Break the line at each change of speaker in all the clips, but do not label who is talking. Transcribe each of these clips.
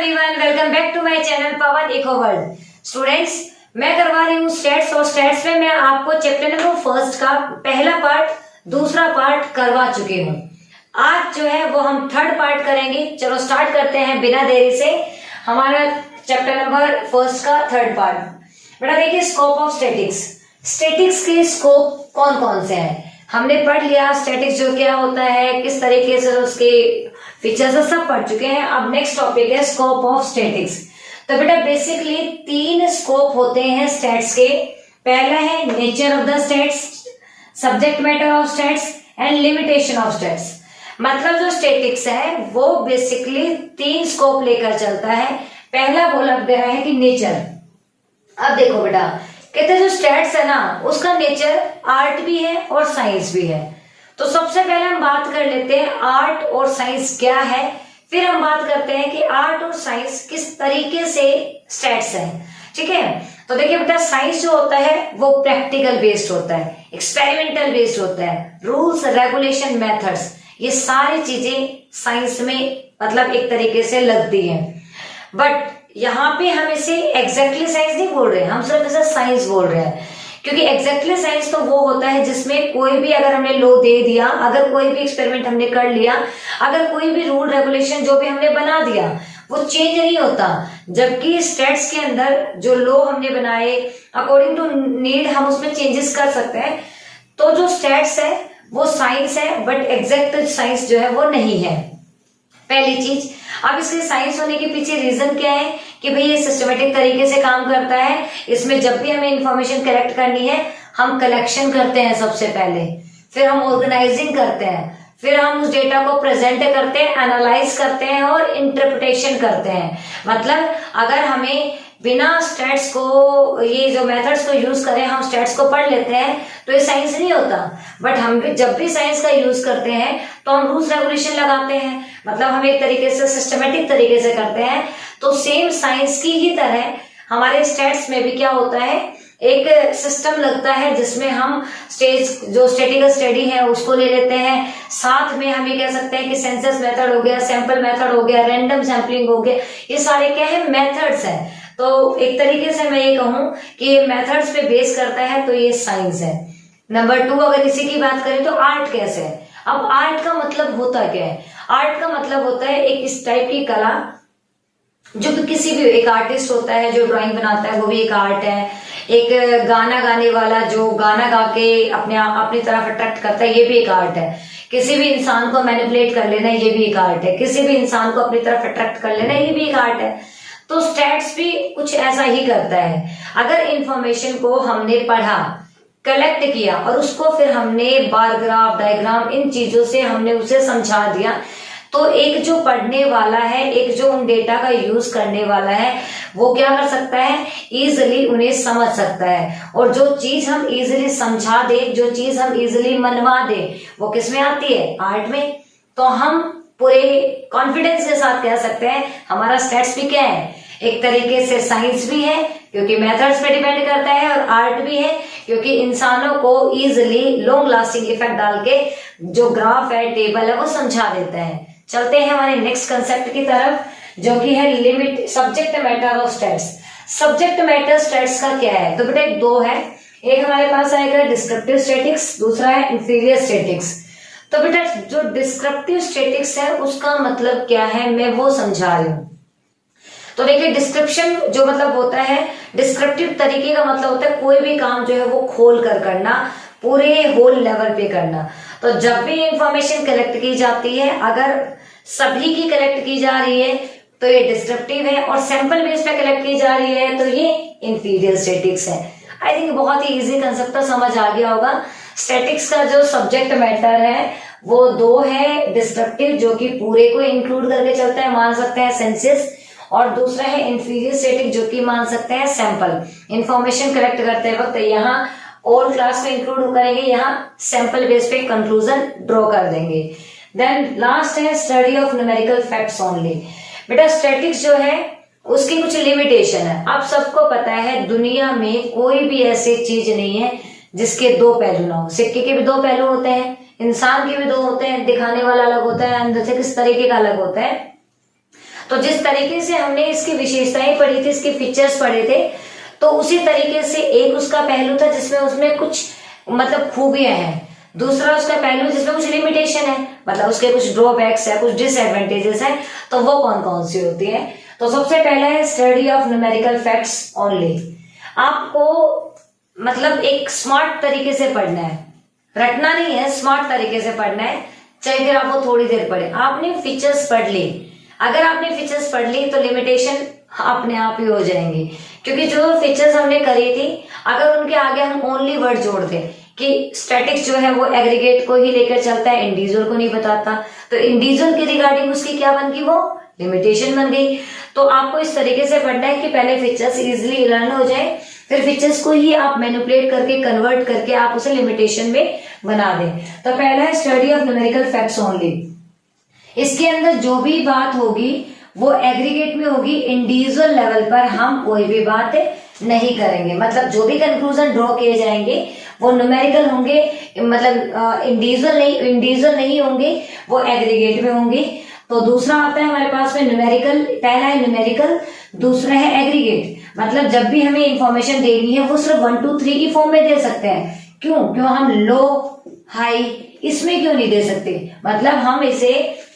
Everyone, welcome back to my channel Pawan eco world. Students, मैं करवा रही हूँ स्टैट्स और स्टैट्स में मैं आपको चैप्टर नंबर फर्स्ट का पहला पार्ट दूसरा पार्ट करवा चुकी हूँ। आज जो है वो हम थर्ड पार्ट करेंगे। चलो स्टार्ट करते हैं बिना देरी से हमारा चैप्टर नंबर फर्स्ट का थर्ड पार्ट। बेटा देखिए, स्कोप ऑफ स्टैटिक्स। स्टैटिक्स के स्कोप कौन कौन से हैं हमने पढ़ लिया। स्टैटिक्स जो क्या होता है, किस तरीके से उसके फीचर्स सब पढ़ चुके हैं। अब नेक्स्ट टॉपिक है स्कोप ऑफ स्टैटिक्स। तो बेटा बेसिकली तीन स्कोप होते हैं स्टैट्स के। पहला है nature of the stats, subject matter of stats and limitation of stats. मतलब जो स्टैटिक्स है वो बेसिकली तीन स्कोप लेकर चलता है। पहला बोला गया है कि नेचर। अब देखो बेटा, कहते हैं जो स्टैट्स है ना उसका नेचर आर्ट भी है और साइंस भी है। तो सबसे पहले हम बात कर लेते हैं आर्ट और साइंस क्या है, फिर हम बात करते हैं कि आर्ट और साइंस किस तरीके से स्टैट्स है। ठीक है, तो देखिए बेटा, साइंस जो होता है वो प्रैक्टिकल बेस्ड होता है, एक्सपेरिमेंटल बेस्ड होता है, रूल्स रेगुलेशन मेथड्स, ये सारी चीजें साइंस में मतलब एक तरीके से लगती हैं। बट यहाँ पे हम इसे एग्जैक्टली साइंस नहीं बोल रहे, हम सिर्फ इसे साइंस बोल रहे हैं। क्योंकि एग्जैक्टली साइंस तो वो होता है जिसमें कोई भी अगर हमने लॉ दे दिया, अगर कोई भी एक्सपेरिमेंट हमने कर लिया, अगर कोई भी रूल रेगुलेशन जो भी हमने बना दिया वो चेंज नहीं होता। जबकि स्टैट्स के अंदर जो लॉ हमने बनाए अकॉर्डिंग टू नीड हम उसमें चेंजेस कर सकते हैं। तो जो स्टैट्स है वो साइंस है, बट एग्जैक्ट साइंस जो है वो नहीं है, पहली चीज। अब इसके साइंस होने के पीछे रीजन क्या है कि भाई ये सिस्टमेटिक तरीके से काम करता है। इसमें जब भी हमें इंफॉर्मेशन कलेक्ट करनी है हम कलेक्शन करते हैं सबसे पहले, फिर हम ऑर्गेनाइजिंग करते हैं, फिर हम उस डेटा को प्रेजेंट करते हैं, एनालाइज करते हैं और इंटरप्रिटेशन करते हैं। मतलब अगर हमें बिना स्टैट्स को ये जो मेथड्स को यूज करें, हम स्टैट्स को पढ़ लेते हैं तो ये साइंस नहीं होता। बट हम भी जब भी साइंस का यूज करते हैं तो हम रूल्स रेगुलेशन लगाते हैं, मतलब हम एक तरीके से सिस्टमेटिक तरीके से करते हैं। तो सेम साइंस की ही तरह हमारे स्टैट्स में भी क्या होता है, एक सिस्टम लगता है जिसमें हम स्टेज जो स्टैटिकल स्टडी है उसको ले लेते हैं। साथ में हम ये कह सकते हैं कि सेंसस मेथड हो गया, सैंपल मेथड हो गया, रैंडम सैम्पलिंग हो गया, ये सारे क्या है, मेथड्स हैं। तो एक तरीके से मैं ये कहूं कि ये मेथड्स पे बेस करता है, तो ये साइंस है। नंबर 2, अगर इसी की बात करें तो आर्ट कैसे है। अब आर्ट का मतलब होता क्या है? आर्ट का मतलब होता है एक इस टाइप की कला जो कि किसी भी एक आर्टिस्ट होता है जो ड्राइंग बनाता है वो भी एक आर्ट है। एक गाना गाने वाला जो गाना गा के अपनी तरफ अट्रैक्ट करता है ये भी एक आर्ट है। किसी भी इंसान को मैनिपुलेट कर लेना ये भी एक आर्ट है। किसी भी इंसान को अपनी तरफ अट्रैक्ट कर लेना ये भी एक आर्ट है। तो स्टैट्स भी कुछ ऐसा ही करता है। अगर इंफॉर्मेशन को हमने पढ़ा, कलेक्ट किया और उसको फिर हमने बार ग्राफ, डायग्राम, इन चीजों से हमने उसे समझा दिया, तो एक जो पढ़ने वाला है, एक जो उन डेटा का यूज करने वाला है, वो क्या कर सकता है, इजिली उन्हें समझ सकता है। और जो चीज हम इजिली समझा दे, जो चीज हम इजिली मनवा दे, वो किसमें आती है, आर्ट में। तो हम पूरे कॉन्फिडेंस के साथ कह सकते हैं हमारा स्टैट्स भी क्या है, एक तरीके से साइंस भी है क्योंकि मेथड्स पे डिपेंड करता है, और आर्ट भी है क्योंकि इंसानों को इजिली लॉन्ग लास्टिंग इफेक्ट डाल के जो ग्राफ है, टेबल है, वो समझा देता है। चलते हैं हमारे नेक्स्ट कंसेप्ट की तरफ जो कि है limit subject matter of stats. Subject matter stats का क्या है? तो बेटा एक दो है, एक हमारे पास आएगा डिस्क्रिप्टिव स्टैटिक्स, दूसरा है इंफीरियर स्टैटिक्स। तो बेटा जो डिस्क्रिप्टिव स्टैटिक्स है उसका मतलब क्या है मैं वो समझा रही हूं। तो देखिए, डिस्क्रिप्शन जो मतलब होता है, डिस्क्रिप्टिव तरीके का मतलब होता है कोई भी काम जो है वो खोल कर करना, पूरे होल लेवल पे करना। तो जब भी इंफॉर्मेशन कलेक्ट की जाती है, अगर सभी की कलेक्ट की जा रही है तो ये डिस्क्रिप्टिव है, और सैंपल बेस पे कलेक्ट की जा रही है तो ये इंफीरियर स्टैटिक्स है। आई थिंक बहुत ही इजी कंसेप्ट तो समझ आ गया होगा। स्टैटिक्स का जो सब्जेक्ट मैटर है वो दो है, डिस्क्रिप्टिव जो कि पूरे को इंक्लूड करके चलता है, मान सकते हैं सेंसेस, और दूसरा है इंफीरियर स्टैटिक जो कि मान सकते हैं सैंपल। इंफॉर्मेशन कलेक्ट करते वक्त यहाँ ऑल क्लास में इंक्लूड करेंगे, यहाँ सैंपल बेस पे कंक्लूजन ड्रॉ कर देंगे। देन लास्ट है study of numerical facts only. बेटा स्टैटिक्स जो है उसकी कुछ लिमिटेशन है। आप सबको पता है दुनिया में कोई भी ऐसी चीज नहीं है जिसके दो पहलू ना हो। सिक्के के भी दो पहलू होते हैं, इंसान के भी दो होते हैं, दिखाने वाला अलग होता है, अंदर से किस तरीके का अलग होता है। तो जिस तरीके से हमने इसकी विशेषताएं पढ़ी थी, इसके फीचर्स पढ़े थे, तो उसी तरीके से एक उसका पहलू था जिसमें उसमें कुछ मतलब खूबियां हैं, दूसरा उसका पहलू जिसमें कुछ लिमिटेशन है, मतलब उसके कुछ ड्रॉबैक्स है, कुछ डिसएडवांटेजेस है। तो वो कौन कौन सी होती है? तो सबसे पहला है study of numerical facts only. आपको मतलब एक स्मार्ट तरीके से पढ़ना है, रटना नहीं है, स्मार्ट तरीके से पढ़ना है, चाहे फिर आपको थोड़ी देर पढ़े। आपने फीचर्स पढ़ ली, अगर आपने फीचर्स पढ़ ली तो लिमिटेशन अपने आप ही हो जाएंगे, क्योंकि जो फीचर्स हमने करी थी अगर उनके आगे हम ओनली वर्ड जोड़ दें कि स्टैटिक्स जो है वो एग्रीगेट को ही लेकर चलता है, इंडिविजुअल को नहीं बताता, तो इंडिविजुअल के रिगार्डिंग उसकी क्या बन गई, वो लिमिटेशन बन गई। तो आपको इस तरीके से पढ़ना है कि पहले फीचर्स इजीली लर्न हो जाए, फिर फीचर्स को ही आप मैनिपुलेट करके कन्वर्ट करके आप उसे लिमिटेशन में बना दें। तो पहला है study of numerical facts only. इसके अंदर जो भी बात होगी वो एग्रीगेट में होगी, इंडिविजुअल लेवल पर हम कोई भी बात नहीं करेंगे, मतलब जो भी कंक्लूजन ड्रॉ किए जाएंगे वो न्यूमेरिकल होंगे, मतलब इंडिविजुअल नहीं होंगे, वो एग्रीगेट में होंगे। तो दूसरा आता है हमारे पास में न्यूमेरिकल, पहला है न्यूमेरिकल, दूसरा है एग्रीगेट। मतलब जब भी हमें इंफॉर्मेशन देनी है वो सिर्फ 1 2 3 की फॉर्म में दे सकते हैं। क्यों हम लो हाई इसमें क्यों नहीं दे सकते? मतलब हम इसे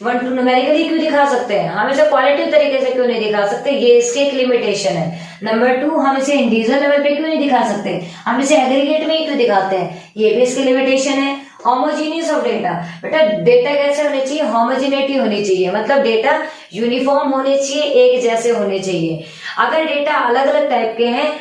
1 2 न्यूमेरिकली क्यों दिखा सकते हैं, हम इसे क्वालिटेटिव तरीके से क्यों नहीं दिखा सकते, ये इसके एक लिमिटेशन है। नंबर 2, हम इसे इंडिविजुअल लेवल पे क्यों नहीं दिखा सकते, हम इसे एग्रीगेट में ही क्यों दिखाते हैं, ये भी इसकी लिमिटेशन है। होमोजीनियस ऑफ डेटा, बेटा डेटा कैसे होने चाहिए, होमोजीनिटी होनी चाहिए, मतलब डेटा यूनिफॉर्म होने चाहिए, एक जैसे होने चाहिए। अगर डेटा अलग अलग टाइप के हैं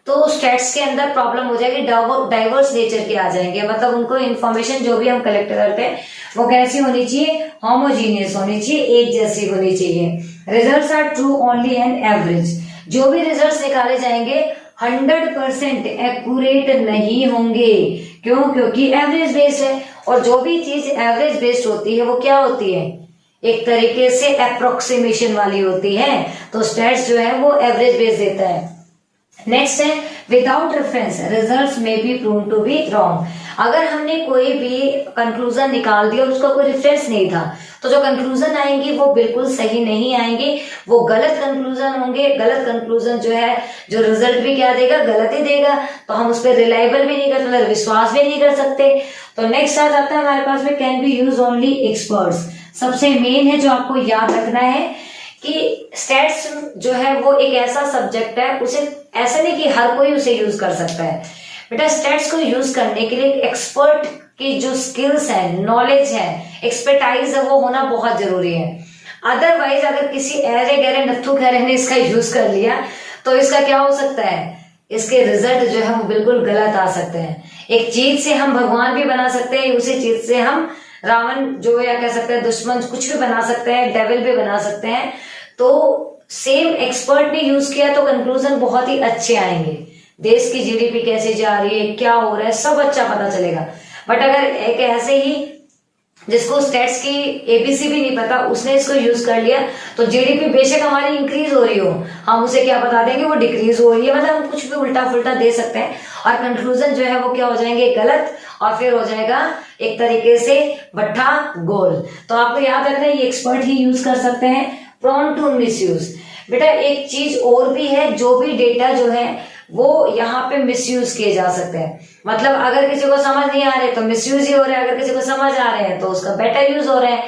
तो स्टैट्स के अंदर प्रॉब्लम हो जाएगी, डाइवर्स नेचर के आ जाएंगे, मतलब उनको इन्फॉर्मेशन जो भी हम कलेक्ट करते हैं वो कैसी होनी चाहिए, होमोजीनियस होनी चाहिए, एक जैसी होनी चाहिए। Results are true only and average, जो भी रिजल्ट्स निकाले जाएंगे 100% एक्यूरेट नहीं होंगे। क्यों? क्योंकि एवरेज बेस्ड है, और जो भी चीज एवरेज बेस्ड होती है वो क्या होती है, एक तरीके से अप्रोक्सीमेशन वाली होती है। तो स्टैट्स जो है वो एवरेज बेस्ड देता है। नेक्स्ट है विदाउट रेफरेंस रिजल्ट्स में be prove to be wrong. अगर हमने कोई भी कंक्लूजन निकाल दिया और उसका कोई रेफरेंस नहीं था तो जो कंक्लूजन आएंगे वो बिल्कुल सही नहीं आएंगे, वो गलत कंक्लूजन होंगे। गलत कंक्लूजन जो है जो रिजल्ट भी क्या देगा, गलत ही देगा, तो हम उस पर रिलायबल भी नहीं कर सकते, विश्वास भी नहीं कर सकते। तो नेक्स्ट आ जाता है हमारे पास में can be use only experts. सबसे मेन है जो आपको याद रखना है कि स्टैट्स जो है वो एक ऐसा सब्जेक्ट है, उसे ऐसा नहीं कि हर कोई उसे यूज कर सकता है। बेटा स्टैट्स को यूज करने के लिए एक्सपर्ट की जो स्किल्स है, नॉलेज है, एक्सपर्टाइज है, वो होना बहुत जरूरी है। अदरवाइज अगर किसी ऐरे गहरे नत्थु खैरे ने इसका यूज कर लिया तो इसका क्या हो सकता है, इसके रिजल्ट जो है वो बिल्कुल गलत आ सकते हैं। एक चीज से हम भगवान भी बना सकते हैं, उसी चीज से हम रावण जो या कह सकते हैं दुश्मन कुछ भी बना सकते हैं, डेविल भी बना सकते हैं। तो सेम एक्सपर्ट ने यूज किया तो कंक्लूजन बहुत ही अच्छे आएंगे। देश की जीडीपी कैसे जा रही है, क्या हो रहा है, सब अच्छा पता चलेगा। बट अगर एक ऐसे ही जिसको स्टैट्स की एबीसी भी नहीं पता उसने इसको यूज कर लिया तो जीडीपी बेशक हमारी इंक्रीज हो रही हो, हम उसे क्या बता देंगे वो डिक्रीज हो रही है, मतलब हम कुछ भी उल्टा फुल्टा दे सकते हैं और कंक्लूजन जो है वो क्या हो जाएंगे, गलत, और फिर हो जाएगा एक तरीके से बट्ठा गोल। तो आपको याद रखना है ये एक्सपर्ट ही यूज कर सकते हैं। प्रोन टू मिसयूज, बेटा एक चीज और भी है, जो भी डेटा जो है वो यहाँ पे मिसयूज किए जा सकते हैं। मतलब अगर किसी को समझ नहीं आ रहे तो मिसयूज ही हो रहा है, अगर किसी को समझ आ रहे हैं तो उसका बेटर यूज हो रहा है।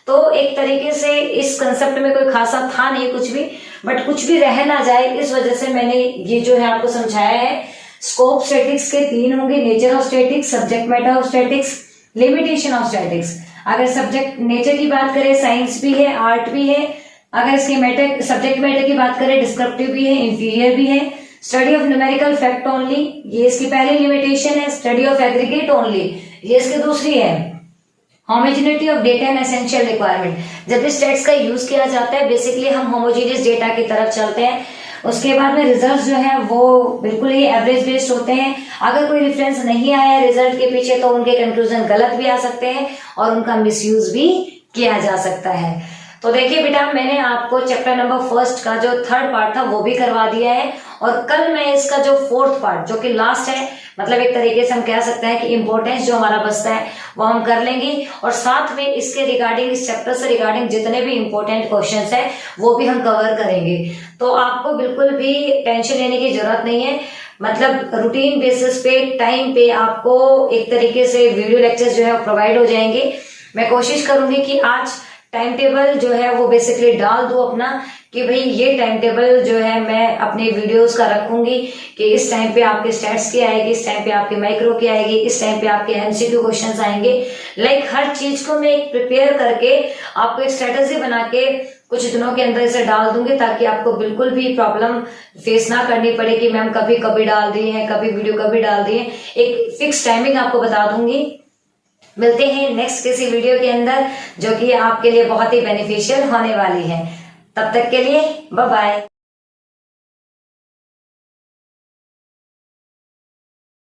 तो एक तरीके से इस कंसेप्ट में कोई खासा था नहीं कुछ भी, बट कुछ भी रह ना जाए इस वजह से मैंने ये जो है आपको समझाया है। स्कोप स्टैटिक्स के 3 होंगे, nature of statics, subject matter of statics, limitation of statics. अगर सब्जेक्ट नेचर की बात करें साइंस भी है, आर्ट भी है। अगर इसके मैटर सब्जेक्ट मैटर की बात करें डिस्क्रिप्टिव भी है, इंफीरियर भी है। Study of numerical fact only, ये इसकी पहली लिमिटेशन है। स्टडी ऑफ एग्रीगेट ओनली, ये इसकी दूसरी है। Homogeneity of data and essential requirement, जब भी स्टैट्स का यूज किया जाता है बेसिकली हम होमोजेनियस डेटा की तरफ चलते हैं। उसके बाद में रिजल्ट जो है वो बिल्कुल ही एवरेज बेस्ड होते हैं। अगर कोई रेफरेंस नहीं आया रिजल्ट के पीछे तो उनके कंक्लूजन गलत भी आ सकते हैं और उनका मिसयूज भी किया जा सकता है। तो देखिए बेटा मैंने आपको चैप्टर नंबर 1 का जो 3rd पार्ट था वो भी करवा दिया है और कल मैं इसका जो 4th पार्ट जो कि लास्ट है, मतलब एक तरीके से हम कह सकते हैं कि इम्पोर्टेंस जो हमारा बचता है वो हम कर लेंगे, और साथ में इसके रिगार्डिंग, इस चैप्टर से रिगार्डिंग जितने भी इंपॉर्टेंट क्वेश्चंस है वो भी हम कवर करेंगे। तो आपको बिल्कुल भी टेंशन लेने की जरूरत नहीं है, मतलब रूटीन बेसिस पे टाइम पे आपको एक तरीके से वीडियो लेक्चर्स जो है प्रोवाइड हो जाएंगे। मैं कोशिश करूंगी कि आज टाइम टेबल जो है वो बेसिकली डाल दूं अपना, कि भाई ये टाइम टेबल जो है मैं अपने वीडियोस का रखूंगी कि इस टाइम पे आपके स्टैट्स की आएगी, इस टाइम पे आपके माइक्रो की आएगी, इस टाइम पे आपके एमसीक्यू क्वेश्चंस आएंगे। लाइक हर चीज को मैं एक प्रिपेयर करके आपको एक स्ट्रेटेजी बना के कुछ दिनों के अंदर इसे डाल दूंगी, ताकि आपको बिल्कुल भी प्रॉब्लम फेस ना करनी पड़े कि मैम कभी डाल दिए हैं, कभी वीडियो कभी डाल दिए। एक फिक्स टाइमिंग आपको बता दूंगी। मिलते हैं नेक्स्ट किसी वीडियो के अंदर जो कि आपके लिए बहुत ही बेनिफिशियल होने वाली है। तब तक के लिए बाय बाय।